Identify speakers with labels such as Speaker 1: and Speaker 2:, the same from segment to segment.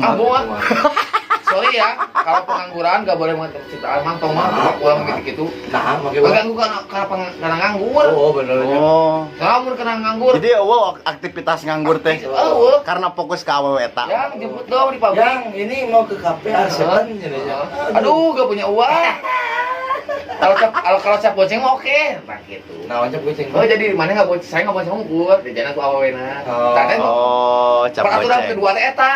Speaker 1: Ah, bohong. Sorry ya, kalau pengangguran gak boleh mengatur percintaan, mang tong mah ulang gitu-gitu.
Speaker 2: Nah,
Speaker 1: Enggak karena nganggur.
Speaker 2: Oh, bener.
Speaker 3: Oh.
Speaker 1: Kamu kena nganggur.
Speaker 3: Jadi aktivitas nganggur teh karena fokus ke awewe eta.
Speaker 1: Yang jemput dong di pabrik.
Speaker 2: Yang ini mau ke kafe asepan jadinya.
Speaker 1: Aduh, gak punya uang. Kalau cap goceng mah oke, nah gitu.
Speaker 2: Nah, cap goceng.
Speaker 1: Oh, jadi mana nggak boceng? Saya nggak boceng ngumpul, di jalan tuh awalnya. Tapi
Speaker 3: Oh, cap
Speaker 1: peraturan
Speaker 3: goceng.
Speaker 1: kedua teh eta,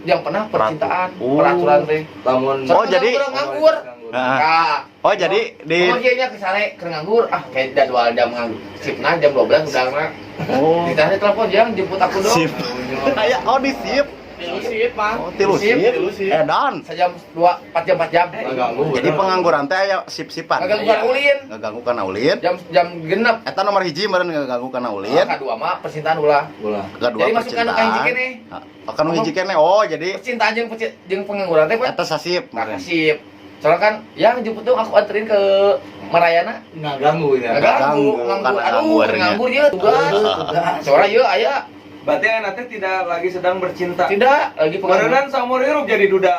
Speaker 1: yang pernah percintaan, peraturan teh.
Speaker 2: Lamun
Speaker 3: Oh, jadi
Speaker 1: nganggur.
Speaker 3: Nah. Oh, jadi di
Speaker 1: Pemajiannya ke sare ke nganggur, kayak jadwal jam nganggur. Sipna jam 12 udah na.
Speaker 3: Oh.
Speaker 1: Ditanya telepon, "Jang, jemput aku dong."
Speaker 3: Sip. Kayak di sip.
Speaker 1: Sip, Mang.
Speaker 3: Oh, tilu sip. Edan.
Speaker 1: Sejam 4 jam.
Speaker 3: Jadi pengangguran teh aya sip-sipan.
Speaker 1: Ngaganggu kan ulin.
Speaker 3: Ngaganggu kana ulin.
Speaker 1: Jam genep.
Speaker 3: Eta nomor hiji meureun ngaganggu kana ulin.
Speaker 1: Kedua mah percintaan ulah.
Speaker 3: Kedua
Speaker 1: Jadi masuk kana hiji kene.
Speaker 3: Kan hiji kene. Oh, jadi
Speaker 1: Percintaan jeung pengangguran teh
Speaker 3: eta sasip.
Speaker 1: sip. Soalnya kan, yang jemput dong aku anterin ke Marayana.
Speaker 2: ngaganggu ya.
Speaker 3: Ngaganggu,
Speaker 1: Nganggur.
Speaker 3: karena
Speaker 1: Aduh,
Speaker 3: nganggur
Speaker 1: nganggur dia tugas. Soalnya ieu aya
Speaker 4: Berarti nanti tidak lagi sedang bercinta.
Speaker 1: tidak lagi pengangguran.
Speaker 4: Kemarin seumur hidup jadi duda.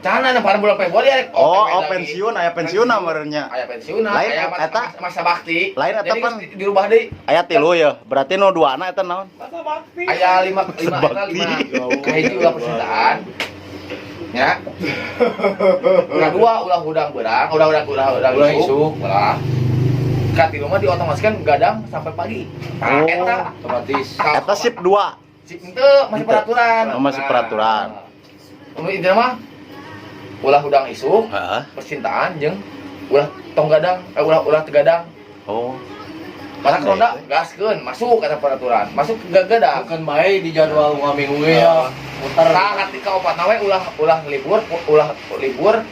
Speaker 1: Cana parah bulan Februari.
Speaker 3: Oh, pensiun aya pensiun meureunnya.
Speaker 1: Aya pensiun,
Speaker 3: Lain
Speaker 1: aya
Speaker 3: eta?
Speaker 1: masa bakti.
Speaker 3: Lain eta
Speaker 1: Jadi
Speaker 3: pan
Speaker 1: dirubah deui.
Speaker 3: Aya tilu ya. Berarti nu duana eta naon?
Speaker 4: Masa bakti.
Speaker 1: Aya 5 hiji ulah percintaan. Ya. Kedua ulah hudang berang, udah isuk. Ulah. Ka di rumah diotomaskan gadang sampai pagi. Nah,
Speaker 3: Oh.
Speaker 1: eta
Speaker 2: Otomatis.
Speaker 3: Eta sip 2.
Speaker 1: sip henteu masih peraturan.
Speaker 3: Oh, masih peraturan.
Speaker 1: Nah, intinya mah ulah hudang isuk,
Speaker 3: Heeh.
Speaker 1: percintaan jeung ulah tong gadang, ulah tegadang.
Speaker 3: Oh.
Speaker 1: Masa ronda gaskeun masuk kata peraturan. Masuk ke gadang.
Speaker 2: Bukan baik di jadwal minggu ya. Muter.
Speaker 1: Nah, ketika opat nawe ulah libur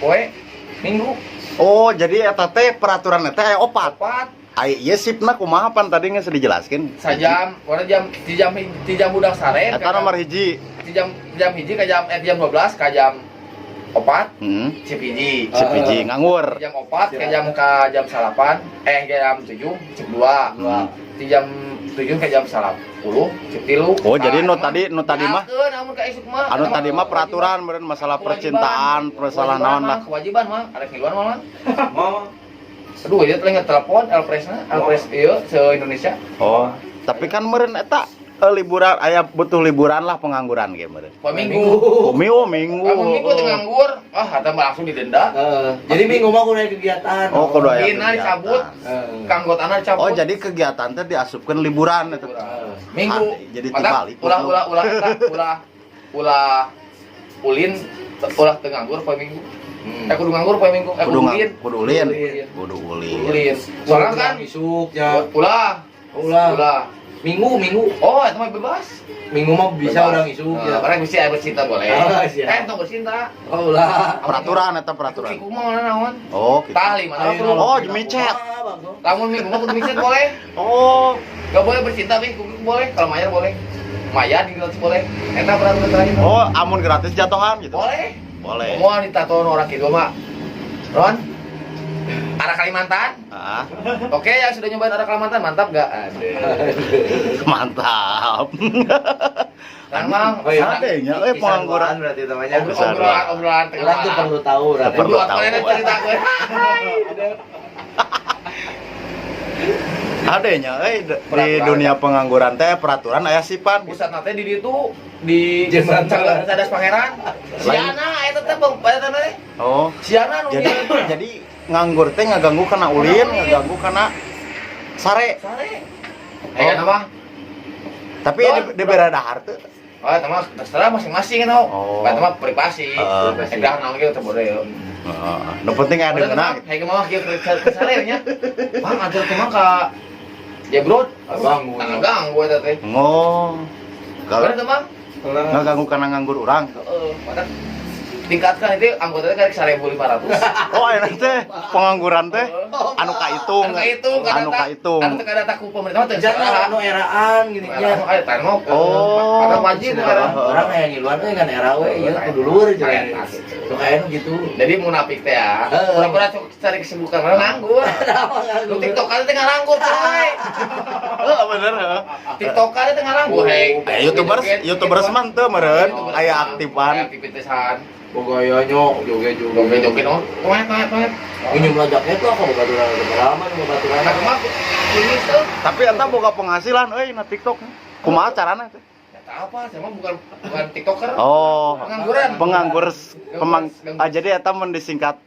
Speaker 1: poe minggu.
Speaker 3: Oh, jadi eta teh peraturan eta aya opat.
Speaker 1: Opat
Speaker 3: Ai ieu sipna kumaha pan tadi geus dijelaskeun.
Speaker 1: sajam, pokoknya di jam udah sare.
Speaker 3: Eta nomor hiji.
Speaker 1: Di jam hiji ke jam 12 ke jam opat sip hiji.
Speaker 3: Sip hiji nganggur.
Speaker 1: Jam opat ke jam salapan, jam 7 sip 2. Di jam 7 ke jam 10 sip 3.
Speaker 3: Oh, jadi nu tadi mah anu tadi mah
Speaker 1: kewajiban.
Speaker 3: peraturan beureun masalah percintaan, masalah naon lah.
Speaker 1: Kewajiban mah, ada ngiluan mah.
Speaker 4: Mau.
Speaker 1: Aduh, dia telah telepon Elpres ieu se-Indonesia.
Speaker 3: Oh, tapi kan meureun eta liburan aya butuh liburan lah pengangguran ge meureun.
Speaker 1: Poe Minggu.
Speaker 3: Oh, minggu.
Speaker 1: Kamu Minggu teu nganggur, eta mah langsung didenda.
Speaker 2: Jadi minggu mah kudu aya kegiatan.
Speaker 3: Oh, kudu aya
Speaker 1: Dina
Speaker 3: kegiatan.
Speaker 1: dicabut, kanggotana dicabut.
Speaker 3: Oh, jadi kegiatan teh diasupkeun liburan eta.
Speaker 1: Minggu.
Speaker 3: Jadi
Speaker 1: Mata,
Speaker 3: dibalik.
Speaker 1: ulah ulin ulah teu nganggur poe Minggu. Kudu nganggur poe Minggu.
Speaker 3: Kudu
Speaker 1: Ulin.
Speaker 3: ulin.
Speaker 1: Ulin.
Speaker 3: Kudu ulin.
Speaker 1: Ulin. Soalnya kan
Speaker 2: isuk ya.
Speaker 1: ulah.
Speaker 2: Minggu.
Speaker 1: Oh, itu mah bebas.
Speaker 2: Minggu mah bisa
Speaker 1: Bebas.
Speaker 2: orang isuk ya.
Speaker 1: Orang bisa bercinta boleh.
Speaker 2: Ah, siap.
Speaker 1: Tong bercinta.
Speaker 2: Oh lah.
Speaker 3: Peraturan eta peraturan.
Speaker 1: Kiku mah naon?
Speaker 3: Oh, gitu.
Speaker 1: Tali mana
Speaker 2: Ayo,
Speaker 1: tuh?
Speaker 3: Oh, micet.
Speaker 1: Lamun Minggu mah kudu micet boleh.
Speaker 3: Oh,
Speaker 1: Gak boleh bercinta Minggu boleh. Kalau mayar boleh. Mayar di gratis boleh. Eta peraturan terakhir.
Speaker 3: oh, amun gratis jatuhan gitu.
Speaker 1: Boleh.
Speaker 3: Boleh.
Speaker 1: Mau ditaton orang kieu mah. Ron. Arah Kalimantan.
Speaker 3: Ah,
Speaker 1: Oke, yang sudah nyobain arah Kalimantan mantap gak? Ada.
Speaker 3: mantap.
Speaker 1: Kan Mang,
Speaker 3: Adanya pengangguran.
Speaker 2: berarti namanya.
Speaker 1: obrolan
Speaker 2: Orang tuh perlu tahu,
Speaker 3: Perlu
Speaker 2: Raden.
Speaker 1: Dua
Speaker 3: tahu.
Speaker 1: kalian cerita gue.
Speaker 3: Adanya di
Speaker 1: Peraturan.
Speaker 3: dunia pengangguran teh peraturan aya sifat.
Speaker 1: Pusat nate di ditu di
Speaker 2: Jembatan.
Speaker 1: Cadas Pangeran. Siana eta teh eta teh.
Speaker 3: Oh,
Speaker 1: Siana nu
Speaker 3: jadi nganggur teh ngaganggu kana ulin, ngaganggu kana sare.
Speaker 1: sare. Kan apa?
Speaker 3: Tapi di bere dahar teh.
Speaker 1: Oh, eta mah terserah masing-masing itu.
Speaker 3: Oh.
Speaker 1: Eta mah privasi.
Speaker 3: Privasi.
Speaker 1: Dah naon ge teu boleh.
Speaker 3: Heeh. Nu penting aya deuna.
Speaker 1: Kayak mah kieu ke sare nya. Bang antar teh mah ka Jebrot.
Speaker 2: Ganggu.
Speaker 1: Ganggu eta teh.
Speaker 3: Oh. Kalau
Speaker 1: Bener teh mah?
Speaker 3: ngaganggu kana nganggur urang.
Speaker 1: Heeh, maka tingkatkan itu anggotanya kan 1.500.
Speaker 3: Oh, enak teh pengangguran teh anu kahitung. Anu kahitung.
Speaker 1: Anu teh kada taku pemerintah teh.
Speaker 2: Jangan anu eraan gini
Speaker 1: Ya,
Speaker 2: ya.
Speaker 1: aya teh mah.
Speaker 3: Oh.
Speaker 1: Ada wajib era.
Speaker 2: Orang yang ngiluan kan era we ya kudu luhur
Speaker 1: Aya
Speaker 2: jeung.
Speaker 1: gitu.
Speaker 2: Tuh kayaknya gitu.
Speaker 1: Jadi munafik teh ya.
Speaker 2: Heeh.
Speaker 1: Pura-pura cari kesibukan karena nganggur. Lu TikTokan teh tengah nganggur coy.
Speaker 3: Heeh bener heeh.
Speaker 1: TikTokan teh tengah nganggur hei.
Speaker 3: YouTubers man teu meureun aya aktifan.
Speaker 1: Aktivitasan.
Speaker 2: Bogoyonyo, joget-joget.
Speaker 1: Joget-joget oh. Toet.
Speaker 2: Minum lajaknya tuh aku baturan berapa nih baturan.
Speaker 1: Nah, kemah ini tuh.
Speaker 3: Tapi eta boga penghasilan euy na TikTok. Kumaha carana teh?
Speaker 1: Ya apa, saya mah bukan TikToker.
Speaker 3: Oh,
Speaker 1: Pengangguran.
Speaker 3: Jadi eta mun disingkat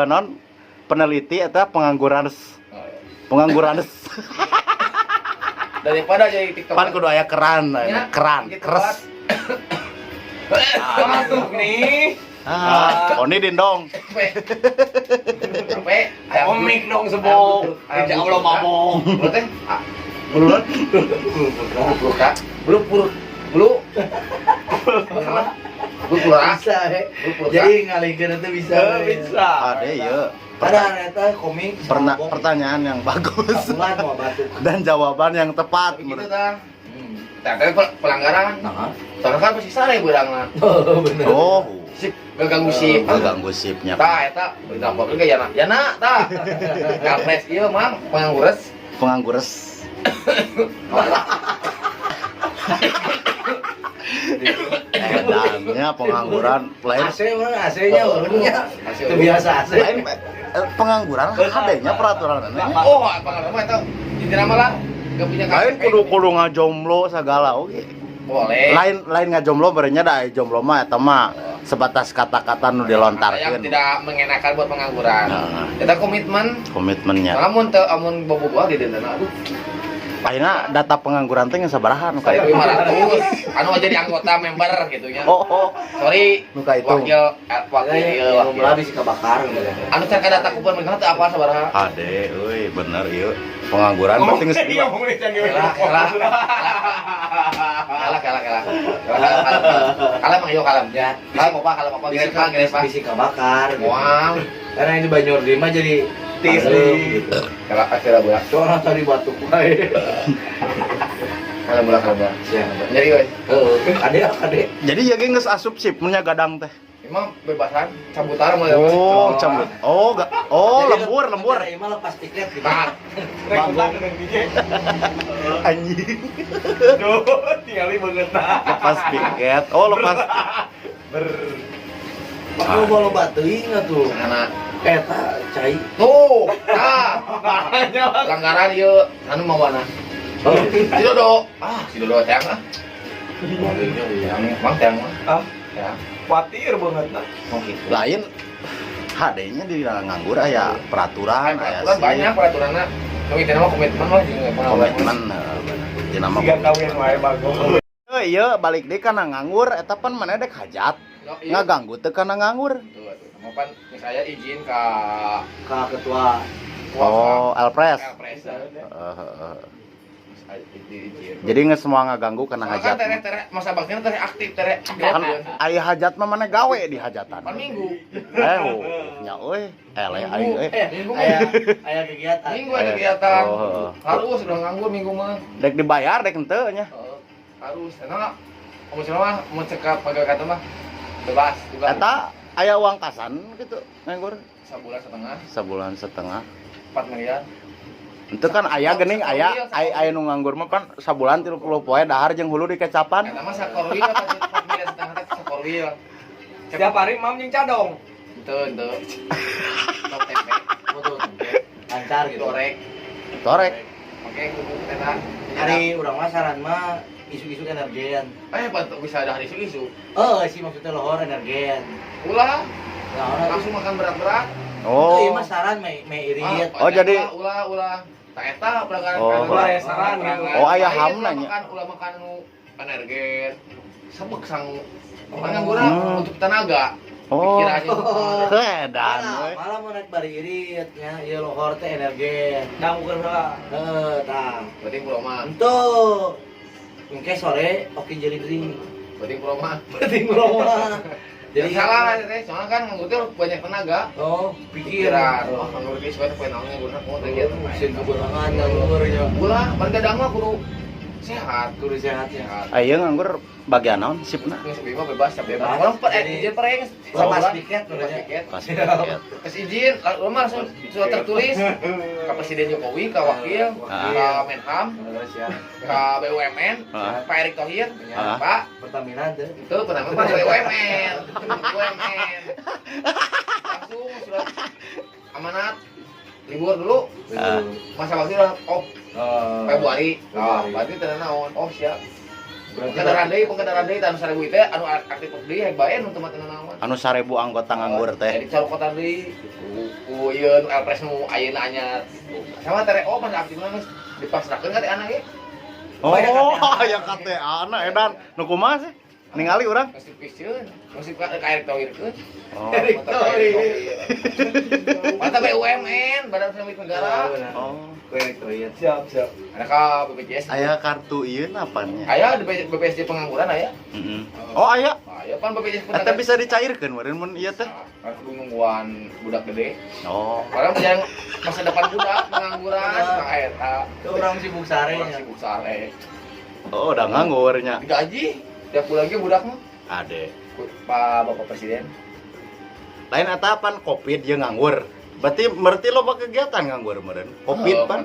Speaker 3: non peneliti eta pengangguran. Pengangguran.
Speaker 1: Daripada jadi TikToker.
Speaker 3: Pan kudu aya keran,
Speaker 1: Ya,
Speaker 3: keran,
Speaker 1: gitu,
Speaker 3: keres.
Speaker 4: Masuk nih.
Speaker 3: Oni dindong.
Speaker 1: Sampai
Speaker 4: Komik dong sebong. Ya Allah mabong.
Speaker 1: Bulu teh. Bulu. Bulu. Bulu
Speaker 2: Bisa, jadi ngalihkeun itu bisa.
Speaker 4: Bisa.
Speaker 3: Ade ieu.
Speaker 2: Ada eta komik.
Speaker 3: Pertanyaan yang bagus
Speaker 2: Bulan mau batu.
Speaker 3: dan jawaban yang tepat.
Speaker 1: Begitu tah. Tapi pelanggaran.
Speaker 2: Nah,
Speaker 1: Soalnya kan pasti sare beurangna.
Speaker 2: oh bener.
Speaker 3: Oh,
Speaker 1: Sip, ganggu sip.
Speaker 3: ganggu sipnya.
Speaker 1: Tah eta dampak ge yana. Yana tah. Kapres ieu mang pengangguran.
Speaker 3: Penganggures. Edannya pengangguran lain
Speaker 2: AC mana AC-nya urangnya. Itu biasa AC.
Speaker 3: lain pengangguran adanya peraturan
Speaker 1: Oh, pengangguran mah eta intina mah lah. Gak punya
Speaker 3: lain kudu ngajomblo segala oke.
Speaker 1: Boleh.
Speaker 3: Lain ngajomblo berenya da jomblo mah eta mah sebatas kata-kata nu
Speaker 1: Yang
Speaker 3: dilontarkeun.
Speaker 1: tidak mengenakan buat pengangguran.
Speaker 3: Nah.
Speaker 1: Kita komitmen.
Speaker 3: Komitmennya.
Speaker 1: Namun teu amun bobogoh di dendana. Aduh,
Speaker 3: Akhirnya data pengangguran teh geus sabaraha nu
Speaker 1: kayak
Speaker 3: kayak
Speaker 1: 500. Anu jadi anggota member gitu nya.
Speaker 3: Oh,
Speaker 1: Sorry,
Speaker 3: nu ka itu.
Speaker 1: wakil ieu
Speaker 2: Mulai bisa kebakar gitu.
Speaker 1: Anu cek data kupon mereka teu apa sabaraha.
Speaker 3: Ade, euy bener ieu. Pengangguran berarti geus
Speaker 4: Iya, ngomong di channel.
Speaker 1: Kalah. Kalah mah yo kalah.
Speaker 2: Ya.
Speaker 1: Kalah apa
Speaker 2: Bisa
Speaker 1: geus Pak.
Speaker 2: bisa kebakar. Gitu.
Speaker 1: Wah,
Speaker 2: Karena ini Banjur di mah jadi
Speaker 4: Tis
Speaker 2: adem, gitu.
Speaker 1: kalah akhirnya bola.
Speaker 2: Soalnya tadi batuk.
Speaker 1: Kalah bola.
Speaker 2: Ya.
Speaker 1: Jadi euy,
Speaker 2: Ade.
Speaker 3: Jadi ya ge geus asup sip nya gadang teh.
Speaker 1: emang bebasan cabutan mah.
Speaker 3: Oh, cambut. Lembur.
Speaker 2: Ini mah lepas tiket gitu.
Speaker 1: Nah,
Speaker 4: Rekotan dengan DJ.
Speaker 3: Anjing.
Speaker 4: Duh, tinggali banget.
Speaker 3: Lepas piket. Oh, lepas.
Speaker 2: Makanya bola batu ingat tuh.
Speaker 1: anak
Speaker 2: Eta cai.
Speaker 1: tuh, nah, pelanggaran ieu anu mawana. Si Dodo, si Dodo teang ah. Mang teang mah.
Speaker 4: Ah,
Speaker 1: Ya,
Speaker 4: khawatir banget nah.
Speaker 1: mau gitu.
Speaker 3: Lain HD-nya di nganggur aya peraturan, aya
Speaker 1: Peraturan banyak peraturanna. Nu intina mah komitmen lah jeung
Speaker 3: komitmen di nama
Speaker 4: Siga kawin wae bagus.
Speaker 3: Iya balik deui kana nganggur eta pan mana dek hajat ngaganggu teu kana nganggur.
Speaker 1: Mau pan misalnya izin ka
Speaker 2: Ketua.
Speaker 3: Oh, Elpres.
Speaker 1: Elpres.
Speaker 3: Jadi nggak semua ngaganggu kana
Speaker 1: Kan
Speaker 3: hajat.
Speaker 1: tere masa baktinya tere aktif tere.
Speaker 3: Kan aya hajat mah mana gawe di hajatan.
Speaker 1: Pan minggu.
Speaker 3: Nya euy, ele aing euy.
Speaker 1: Minggu.
Speaker 2: Aya kegiatan.
Speaker 1: Minggu ada kegiatan.
Speaker 3: Oh.
Speaker 1: Harus udah nganggur minggu mah.
Speaker 3: Dek dibayar dek henteu nya.
Speaker 1: Harus. Enak. Kamu mah mau cekap pegawai kantor mah bebas juga.
Speaker 3: Eta aya uang kasan gitu nganggur
Speaker 1: Sebulan setengah,
Speaker 3: sebulan setengah.
Speaker 1: 4 miliar.
Speaker 3: Itu kan aya geuning aya nu nganggur mah kan sabulan 30 poe dahar jeung hulu di kecapan.
Speaker 1: Eta mah sakorwil 4 miliar setengah teh sakorwil.
Speaker 4: Setiap hari mam jeung cadong.
Speaker 1: Henteu. Top tempe.
Speaker 2: Foto lancar gitu.
Speaker 1: Dorek.
Speaker 3: Torek.
Speaker 1: Oke, kudu eta.
Speaker 2: Hari urang mah saran mah isu-isu energian.
Speaker 1: Bantu bisa ada isu-isu.
Speaker 2: Oh, sih maksudnya lohor energian.
Speaker 1: Ulah,
Speaker 2: Nah,
Speaker 1: langsung makan berat-berat.
Speaker 2: Oh, iya
Speaker 3: Oh.
Speaker 2: mah saran me irit.
Speaker 3: Oh, jadi-
Speaker 1: ulah. Tak eta pelanggaran
Speaker 3: Oh.
Speaker 1: pelanggaran.
Speaker 4: Ulah ya saran gitu.
Speaker 3: Oh, aya
Speaker 1: Lain
Speaker 3: ham
Speaker 1: ulah
Speaker 3: nanya.
Speaker 1: makan nu energen. Sabek sang pengangguran
Speaker 2: Hmm.
Speaker 1: untuk tenaga.
Speaker 3: Oh.
Speaker 1: Pikirannya.
Speaker 3: Kedan we.
Speaker 2: Malah mau naik bari irit nya, ieu lohor teh energian.
Speaker 4: Dangukeun heula.
Speaker 2: Tah.
Speaker 1: Berarti pulau mah.
Speaker 2: Ento engke sore oke jadi drink.
Speaker 1: Berarti pulau mah.
Speaker 2: Penting mah.
Speaker 1: Jadi salah teh, soalnya kan nganggur teh banyak tenaga.
Speaker 2: Oh,
Speaker 1: Pikiran.
Speaker 2: pikiran.
Speaker 1: Oh, nganggur ge suka poe naon nganggur mah teh gitu.
Speaker 2: Sing keberangan nganggur nya.
Speaker 1: Ulah, mereka dang mah kudu sehat,
Speaker 2: kudu sehat ya.
Speaker 1: sehat.
Speaker 3: Aya nganggur bagian naon sipna?
Speaker 1: Geus bima bebas tapi
Speaker 2: Bebas.
Speaker 1: orang
Speaker 2: Jadi,
Speaker 1: izin pereng
Speaker 2: lepas
Speaker 1: sebulan.
Speaker 2: tiket
Speaker 1: Lepas
Speaker 2: namanya.
Speaker 1: tiket.
Speaker 3: Pas tiket.
Speaker 1: Kes izin, langsung surat tertulis ke Presiden Jokowi, ke Wakil, ke Menham,
Speaker 2: Terus ya.
Speaker 1: ke BUMN,
Speaker 3: Ah.
Speaker 1: Pak Erick Thohir,
Speaker 3: Ah.
Speaker 1: Pak
Speaker 2: Pertamina tuh.
Speaker 1: itu pertama Pak BUMN, BUMN, langsung surat amanat libur dulu,
Speaker 3: Ah.
Speaker 1: masa waktu udah off Februari,
Speaker 2: Februari.
Speaker 1: berarti tenan naon, oh siap.
Speaker 2: Berarti
Speaker 1: Pengkendaraan deui tahun 1000 teh anu aktif deui hayang bae nu tempat tenan naon.
Speaker 3: Anu 1000 anggota nganggur teh.
Speaker 1: Jadi calokotan deui ku ieu nu Elpres nu ayeuna anyar. Sama tereo pas aktifna geus dipasrahkeun ka teh anak ge.
Speaker 3: Oh, aya KTA na edan. Nu kumaha sih? Ningali urang.
Speaker 1: Geus dipisieun, geus ka Erick Thohir keun.
Speaker 3: Oh.
Speaker 1: Erick Thohir. Mata BUMN, Badan Usaha Milik Negara.
Speaker 3: Oh.
Speaker 2: Erick Thohir.
Speaker 4: Siap.
Speaker 1: Ada ka BPJS.
Speaker 3: Aya kartu ieu apanya?
Speaker 1: Aya di BPJS pengangguran aya.
Speaker 3: Heeh. Oh, aya.
Speaker 1: Aya pan BPJS
Speaker 3: Eta bisa dicairkeun meureun mun ieu teh.
Speaker 1: Kan kudu nungguan budak gede.
Speaker 3: Oh.
Speaker 1: Orang yang masa depan budak pengangguran, nah eta.
Speaker 2: Itu orang sibuk sare
Speaker 1: Orang
Speaker 2: ya.
Speaker 1: sibuk sare.
Speaker 3: Oh, udah nganggurnya.
Speaker 1: Digaji tiap bulan ge budak mah.
Speaker 3: Ade.
Speaker 1: Pak Bapak Presiden.
Speaker 3: Lain eta pan Covid jeung nganggur. Berarti loba kegiatan nganggur meureun. Covid pan.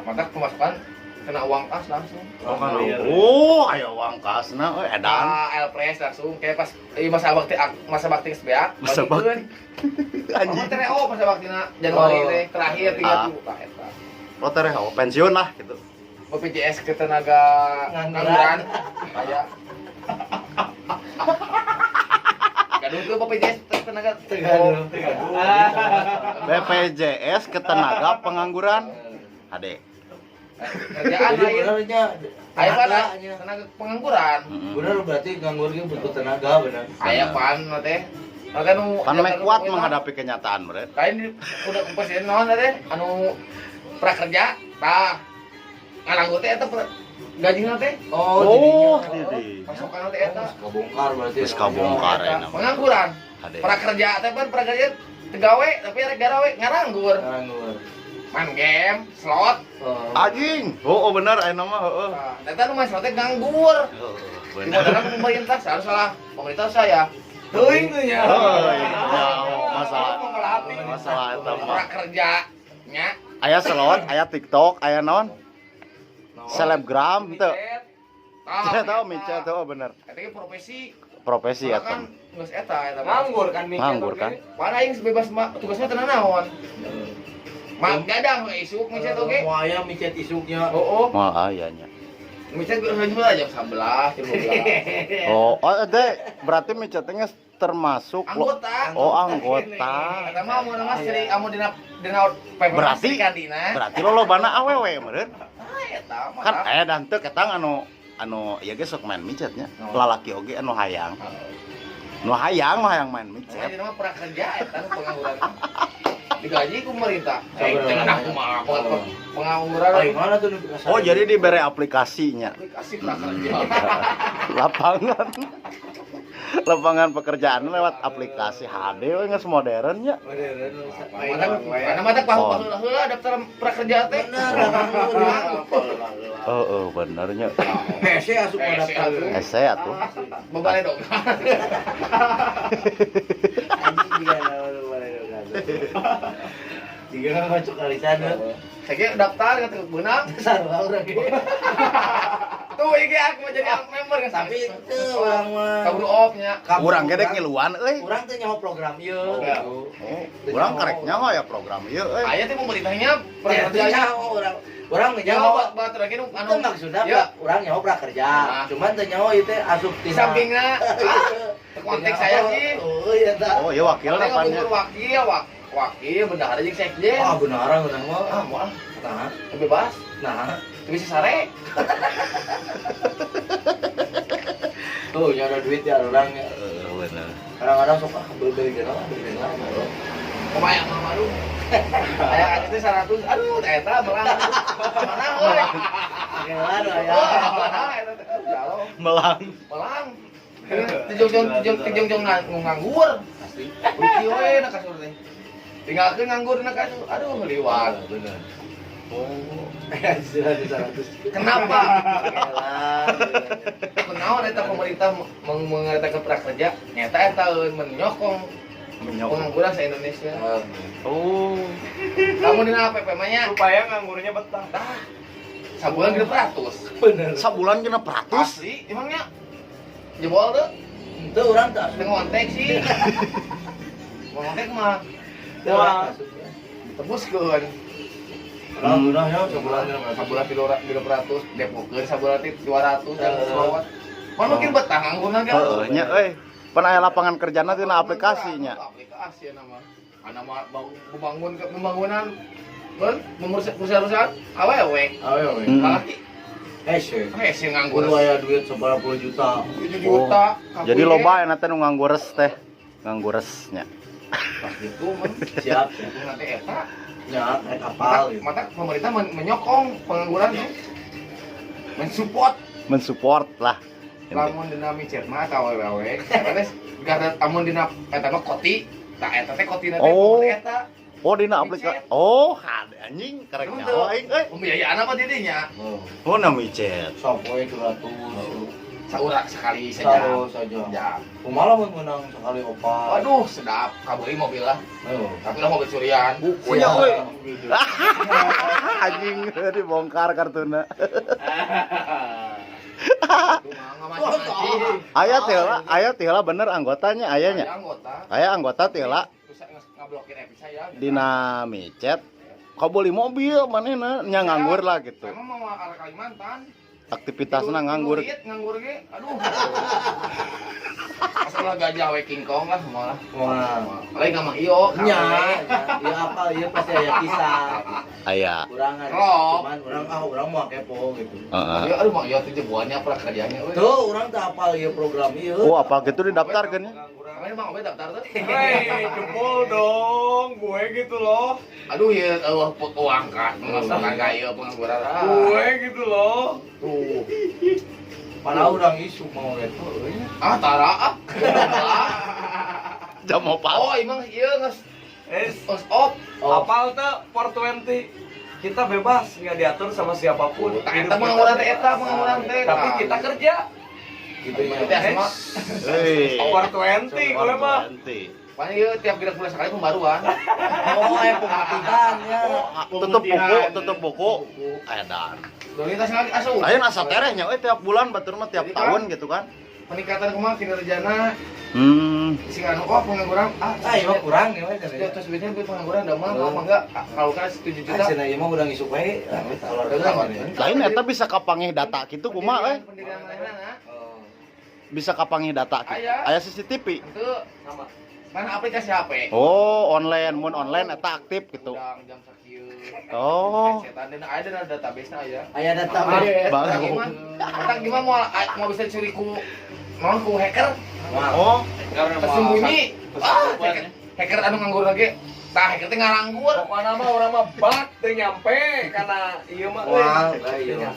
Speaker 1: Mantak pemasukan kena uang kas langsung.
Speaker 3: Oh, kan. Oh, aya uang kasna euy edan.
Speaker 1: Nah, Elpres langsung kayak pas masa bakti SBA.
Speaker 3: Masa bakti.
Speaker 1: Anjing.
Speaker 3: Anjing.
Speaker 1: Tereo masa baktina Januari
Speaker 2: Oh.
Speaker 1: teh terakhir 30 tah eta.
Speaker 3: Lo tereh pensiun lah gitu.
Speaker 1: BPJS ketenaga ngangguran. Aya. Gaduh tuh BPJS tenaga
Speaker 2: Tegaduh.
Speaker 3: BPJS ketenaga pengangguran. Ade.
Speaker 1: kerjaan
Speaker 2: Jadi
Speaker 1: lain.
Speaker 2: benernya
Speaker 1: Aya pan
Speaker 2: tenaganya.
Speaker 1: tenaga pengangguran.
Speaker 2: Bener berarti nganggur ge butuh tenaga bener.
Speaker 1: Aya pan teh. Maka nu
Speaker 3: Pan meh kuat menghadapi kenyataan meureun.
Speaker 1: kain di udah presiden naon teh anu prakerja tah nganggur teh eta gajina teh
Speaker 2: Oh,
Speaker 3: Oh,
Speaker 2: jadinya.
Speaker 3: Didi.
Speaker 1: pasokan teh eta
Speaker 2: Kabongkar berarti.
Speaker 3: Geus kabongkar
Speaker 1: Eta,
Speaker 3: enak.
Speaker 1: pengangguran
Speaker 3: Ade.
Speaker 1: prakerja teh pan prakerja tegawe tapi rek garawe nganggur
Speaker 2: Nganggur.
Speaker 1: main game slot
Speaker 2: Oh.
Speaker 3: Anjing. Oh, bener aya nama heeh.
Speaker 1: nah eta nu main slot teh nganggur di modalna pemerintah salah pemerintah saya teuing tuh nya
Speaker 3: Oh, iya. Masalah eta mah.
Speaker 1: prakerja nya
Speaker 3: Aya slot, aya TikTok, aya naon? Selebgram teu. Saya tahu micet tuh bener.
Speaker 1: eta ge profesi
Speaker 3: Profesi
Speaker 1: Soalnya
Speaker 3: eta.
Speaker 1: kan geus eta mah.
Speaker 4: Nganggur kan mikir.
Speaker 3: Nganggur kan?
Speaker 1: Mana aing bebas tugasnya tenan naon. Mak gadang we isuk micet oge.
Speaker 2: Mau aya micet isuknya.
Speaker 1: Oh,
Speaker 3: Moal aya nya.
Speaker 1: micet heula jam 11, jam 12.
Speaker 3: Oh, teh berarti micet teh geus termasuk
Speaker 1: Anggota.
Speaker 3: Oh, anggota.
Speaker 1: Eta mah mun mah seri amun dina
Speaker 3: Berarti
Speaker 1: kantina.
Speaker 3: berarti lo lobana awewe meureun.
Speaker 1: Eta mah.
Speaker 3: Kan aya dan teu ketang anu ieu ge sok main micet nya. Lalaki oge anu hayang. Nu hayang main micet.
Speaker 1: Jadi mah prakerja eta nu pengangguran. Digaji ku pemerintah.
Speaker 2: Sabar.
Speaker 1: Dengan aku mah pengangguran.
Speaker 2: Ay, mana tuh
Speaker 3: Oh, jadi dibere aplikasinya.
Speaker 1: aplikasi prakerja.
Speaker 3: Lapangan. Lapangan pekerjaan lewat aplikasi HD we geus modern nya.
Speaker 1: Mana mata pahu heula daftar prakerja teh.
Speaker 3: Oh, bener nya.
Speaker 2: Hese asup daftar.
Speaker 3: Ese atuh.
Speaker 1: Bebale dong.
Speaker 2: Anjing juga boleh dong. Jika nggak masuk kali sana,
Speaker 1: Saya daftar kata benang.
Speaker 2: sarwa orang gitu.
Speaker 1: Tuh iki aku mau jadi member kan
Speaker 2: Tapi itu orang mah.
Speaker 1: kabur off-nya.
Speaker 3: Urang ge dek ngiluan euy.
Speaker 2: Orang tuh nyawa program ieu.
Speaker 1: Oh.
Speaker 3: Oh, urang karek nyaho ya program ieu euy.
Speaker 1: Aya teh pemerintahnya
Speaker 2: Prakerja
Speaker 1: prakerja.
Speaker 2: orang
Speaker 1: Ya
Speaker 2: nyawa.
Speaker 1: buat terakhir
Speaker 2: Itu
Speaker 1: anu
Speaker 2: maksudnya
Speaker 1: ya
Speaker 2: orang nyawa prakerja.
Speaker 1: Nah.
Speaker 2: Cuman tuh nyawa itu asup
Speaker 1: di
Speaker 2: tina.
Speaker 1: sampingnya kontak saya sih.
Speaker 2: Oh iya tak.
Speaker 3: Oh, ieu wakil
Speaker 1: Ada
Speaker 3: napanya.
Speaker 1: ngabur wakil bendahara jeung sekjen.
Speaker 2: Wah benar mah.
Speaker 1: Ah, moal
Speaker 2: Nah,
Speaker 1: bebas.
Speaker 2: nah.
Speaker 1: Tapi si sare.
Speaker 2: Tuh nyara duit ya orang ya.
Speaker 3: Bener.
Speaker 2: Kadang-kadang suka beli gitu, beli gitu.
Speaker 1: Kebayang mah malu. Aya aja teh 100. Aduh, eta melang. Mana euy?
Speaker 2: Gimana
Speaker 1: Oh,
Speaker 2: ya?
Speaker 1: mana eta teh? Jalo.
Speaker 3: Melang.
Speaker 1: Melang. Tejong-jong nganggur. Asli. Rugi we na kasur teh. Tinggalkeun nganggur na kasur. Aduh, ngeliwat.
Speaker 2: Bener. Oh, 100.
Speaker 1: Kenapa?
Speaker 2: Elah.
Speaker 1: Kenapa eta pemerintah mengatakan prakerja? Nyata eta menyokong pengangguran se Indonesia.
Speaker 3: Oh.
Speaker 1: Kamu dina APP mah nya
Speaker 4: Supaya nganggurnya betah.
Speaker 1: sabulan 300.
Speaker 2: Bener.
Speaker 3: Sabulan kena peratus.
Speaker 1: Asli, emangnya jebol tuh
Speaker 2: Itu orang tak
Speaker 1: dengan kontek sih. Mau kontek mah
Speaker 4: Wah.
Speaker 1: tebuskeun.
Speaker 2: Orang udah ya sebulan
Speaker 1: Sabulan 300, depokeun sabulan 200 dan selawat. Mana mungkin betah nganggurna ge.
Speaker 3: Heeh nya euy. Pan aya lapangan kerjana tina aplikasinya.
Speaker 1: Aplikasi nama. Ana mah membangun pembangunan kan perusahaan awewe.
Speaker 2: Awewe.
Speaker 3: Hmm.
Speaker 1: Laki
Speaker 2: Hese.
Speaker 1: sih nganggur
Speaker 2: Kudu aya duit 10 juta.
Speaker 1: 7 juta.
Speaker 3: Jadi loba eta nu nganggures teh. Ngangguresnya.
Speaker 1: Pas gitu mah
Speaker 2: Siap.
Speaker 1: itu nanti eta
Speaker 2: Ya, naik kapal gitu.
Speaker 1: mata pemerintah menyokong pengangguran mensupport
Speaker 3: Mensupport lah.
Speaker 1: lamun dina micet mah atau awewe terus gara amun dina eta mah koti tak eta teh kotina teh
Speaker 3: Oh.
Speaker 1: eta
Speaker 3: Oh dina aplikasi. Oh, hade anjing karek nyawa aing euy.
Speaker 1: pembiayaan apa didinya
Speaker 2: Oh,
Speaker 3: Oh na micet.
Speaker 2: sok we 200.
Speaker 1: saurak sekali saja
Speaker 2: Satu saja.
Speaker 1: ya
Speaker 2: Kumaha mun menang sekali opat.
Speaker 1: waduh sedap kabeli mobil lah
Speaker 2: Ayo.
Speaker 1: tapi lah mobil curian
Speaker 3: Punya euy. Anjing dibongkar kartuna. Aya teh lah bener anggotanya ayanya.
Speaker 1: anggota
Speaker 3: Aya anggota teh lah
Speaker 1: bisa ngablokir FB saya
Speaker 3: dina micet. Kau beli mobil manehna nya nganggur lah gitu.
Speaker 1: emang mau arah Kalimantan
Speaker 3: Aktivitasna nganggur.
Speaker 1: nganggur ge aduh asal gajah we King Kong lah semua lah
Speaker 2: Wah.
Speaker 1: lain gamang iyo
Speaker 2: Nya, ya apa ieu pasti aya kisah.
Speaker 3: Aya.
Speaker 2: Urang kan
Speaker 1: Rok.
Speaker 2: cuman urang mah kepo gitu.
Speaker 3: Heeh.
Speaker 1: Iya, aduh mang iyo teh jebuannya apa kerjanya euy
Speaker 2: Tuh, urang teu hafal ieu program ieu.
Speaker 3: Oh, apa gitu didaftarkeun ya?
Speaker 1: kemarin mang obe daftar tuh
Speaker 4: Hei, jempol dong, gue gitu loh.
Speaker 1: aduh ya Allah put uang kan memasukkan ka ieu pengangguran
Speaker 4: Gue gitu loh.
Speaker 1: tuh
Speaker 2: Padahal urang isu mau gitu euy.
Speaker 1: tara
Speaker 3: Jam opat.
Speaker 1: oh emang ieu geus
Speaker 4: Es,
Speaker 1: op
Speaker 4: apal tuh 420. Kita bebas, nggak diatur sama siapapun.
Speaker 1: tak eta pengangguran teh
Speaker 4: Tapi kita kerja.
Speaker 2: Gitu ya.
Speaker 1: teh sama
Speaker 3: Hei.
Speaker 4: 420, gue mah.
Speaker 1: Paling ieu tiap bulan sekali pembaruan
Speaker 2: Oh, aya pematikan ya.
Speaker 3: Tutup buku. Edan.
Speaker 1: Dolitas lagi asuh
Speaker 3: Ayeuna asa terehnya euy tiap bulan batur mah tiap tahun gitu kan.
Speaker 1: peningkatan kumaha kinerjana sing anu pengangguran
Speaker 2: Ah, ieu mah kurang ya we.
Speaker 1: ya terus biasanya gue pengangguran udah mah apa enggak kalau kan 7 juta
Speaker 2: Cenah ieu mah urang isu we.
Speaker 3: Lain eta bisa kapangih data kitu kumaha euy?
Speaker 1: pendidikan mana
Speaker 3: Bisa kapangih data kitu. Aya CCTV.
Speaker 1: itu sama mana aplikasi HP
Speaker 3: Oh, online mun online eta aktif gitu.
Speaker 1: udang jam sakieu
Speaker 3: Oh.
Speaker 1: setan dan ada database na aya
Speaker 2: Aya data
Speaker 3: Bagus.
Speaker 1: gimana mau bisa dicuri ku non ku hacker
Speaker 3: Oh,
Speaker 1: tersembunyi hacker anu nganggur lagi tah hacker teh ngaranggur
Speaker 4: Pokoknya mah orang mah bak teu nyampe karena iya mah euy.
Speaker 2: Wah, iya.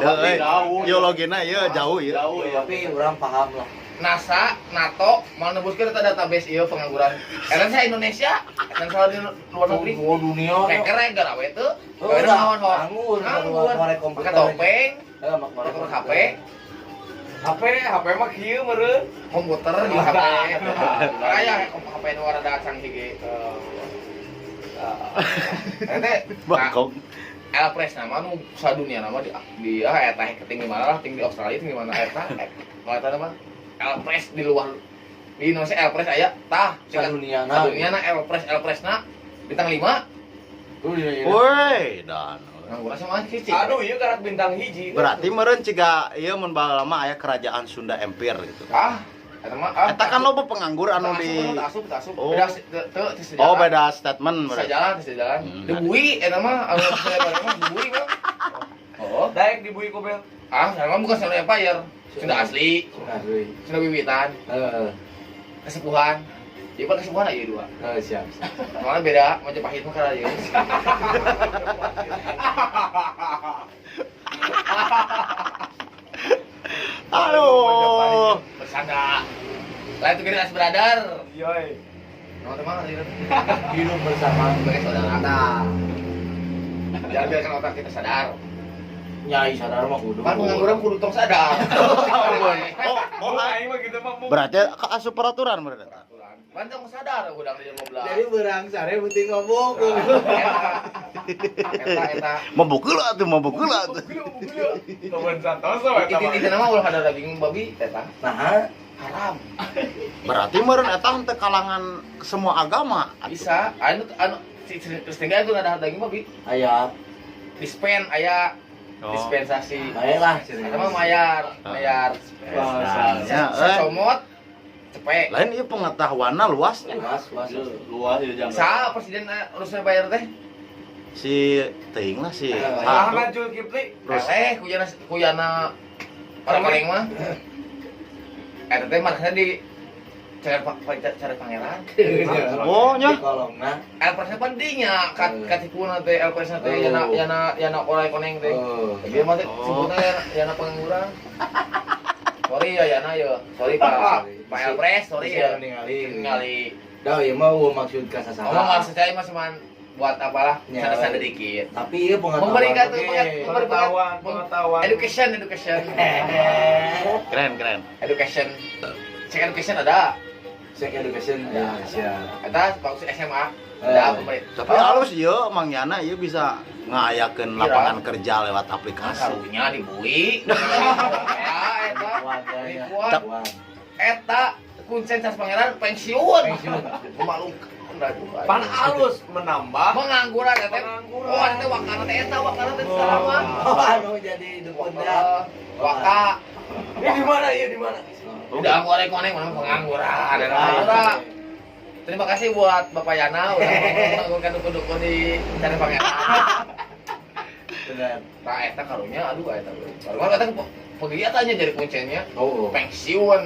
Speaker 3: euy. Geologina ieu jauh ieu.
Speaker 2: Tapi urang paham lah.
Speaker 1: NASA, NATO mau nebuskeun eta database ieu pengangguran. Karena saya Indonesia, kan salah di luar negeri.
Speaker 2: Oh, dunia.
Speaker 1: Hacker gara we teu.
Speaker 2: Oh,
Speaker 1: Gara naon ho?
Speaker 2: nganggur,
Speaker 1: Nganggur.
Speaker 2: komputer.
Speaker 1: Pakai topeng,
Speaker 2: Mak
Speaker 1: pakai HP,
Speaker 4: HP mah kieu meureun.
Speaker 1: komputer di HP. Aya HP nu rada canggih ge. Eta
Speaker 3: Bangkok.
Speaker 1: Elpres nama nu sadunia nama di eta tinggi mana lah tinggi di Australia tinggi mana eta kalau eta nama Elpres di luar di Indonesia Elpres aya tah
Speaker 2: Saduniana.
Speaker 1: saduniana Elpresna bintang 5
Speaker 3: Woi, dan.
Speaker 1: nganggur sama cici
Speaker 4: Aduh, ieu karak bintang hiji.
Speaker 3: Berarti meureun ciga ieu mun baheula aya kerajaan Sunda Empire gitu.
Speaker 1: eta mah
Speaker 3: Eta kan loba penganggur anu di
Speaker 1: asup
Speaker 3: Oh.
Speaker 1: beda teu sejalan
Speaker 3: Oh, beda statement berarti.
Speaker 1: sejalan
Speaker 3: Hmm.
Speaker 1: dibui eta mah anu saya mah dibui mah oh
Speaker 4: Daek di Bui Kobel.
Speaker 1: saya mah bukan Sunda Empire Sunda asli
Speaker 2: Nah, euy.
Speaker 1: Sunda wiwitan kesepuhan jadi pan kesepuhan aja dua
Speaker 2: Siap.
Speaker 1: soalnya beda Majapahit mah karena ya
Speaker 3: Aduh.
Speaker 1: bersanda lain tuh generasi beradar
Speaker 4: Yoi.
Speaker 1: no teman hari ini
Speaker 2: Hidup bersama
Speaker 1: sebagai saudara
Speaker 2: Nah,
Speaker 1: ya biarkan otak kita sadar.
Speaker 2: Nyai sadar mah kudu.
Speaker 1: Kan pengangguran kudu tong sadar.
Speaker 3: Oh,
Speaker 4: aing mah gitu mah.
Speaker 3: berarti asup peraturan berarti.
Speaker 1: Kan tong sadar udang di 15.
Speaker 2: Jadi berang sare penting ngomong.
Speaker 1: Eta
Speaker 3: Mabuk heula tuh.
Speaker 4: Temen Santoso eta mah.
Speaker 1: Inti nama ulah ada daging babi eta.
Speaker 2: Nah,
Speaker 1: Haram.
Speaker 3: Berarti meureun eta teh kalangan semua agama.
Speaker 1: Bisa. Anu Kristen itu ada daging babi.
Speaker 2: aya
Speaker 1: Dispen aya
Speaker 3: Oh.
Speaker 1: dispensasi.
Speaker 2: bae lah
Speaker 1: Eta mah mayar.
Speaker 3: Ya,
Speaker 1: Comot cepet.
Speaker 3: lain ieu pengetahuanna luas nya.
Speaker 2: luas ya jangan.
Speaker 1: Sa presiden harusnya bayar teh.
Speaker 3: Si teuing lah si.
Speaker 4: Ah, Jul Kipli.
Speaker 3: Terus
Speaker 1: Kuyana orang-orang mah. Eta teh markasnya di cara pangeran.
Speaker 3: Oh nya.
Speaker 2: Kolongna.
Speaker 1: LPS penting ya, katipuna teh LPS teh yana oleh koneng teh. Dia mah teh
Speaker 3: Oh.
Speaker 1: sebutna yana pengangguran. Sorry ya yana ya. Sorry Pak LPS, sorry ya. Ningali.
Speaker 2: Dah ieu mah maksud ka
Speaker 1: Ngomong
Speaker 2: sasaran.
Speaker 1: maksud saya mah cuman buat apalah,
Speaker 2: Ya,
Speaker 1: sada-sada dikit.
Speaker 2: Tapi ieu
Speaker 1: Memberikan tuh
Speaker 4: Pengetahuan.
Speaker 1: education.
Speaker 3: Keren.
Speaker 1: Education. Cek education ada.
Speaker 2: Sex education ya siap.
Speaker 1: Eta maksud SMA. Ada pemerintah.
Speaker 3: Tapi halus ieu Mang Yana ieu bisa ngayakeun lapangan kerja lewat aplikasi.
Speaker 1: Karunya di bui. Ya, eta.
Speaker 2: Wadanya.
Speaker 1: Dibuat. Eta kuncen cas pangeran pensiun. Memalukan.
Speaker 4: Pan alus menambah
Speaker 1: Pengangguran eta.
Speaker 4: Pengangguran.
Speaker 1: Oh, eta wakana teh sekarang mah.
Speaker 2: Anu jadi dukun dah.
Speaker 1: Waka.
Speaker 4: Ini di mana?
Speaker 1: Udah korek-korek mana pengangguran. Ada. Terima kasih buat Bapak Yana udah menganggukan dukun-dukun di cari pangeran.
Speaker 2: Benar.
Speaker 1: Nah, eta karunya aduh eta. Kalau eta kegiatannya jadi kuncennya
Speaker 2: Oh.
Speaker 1: pensiun.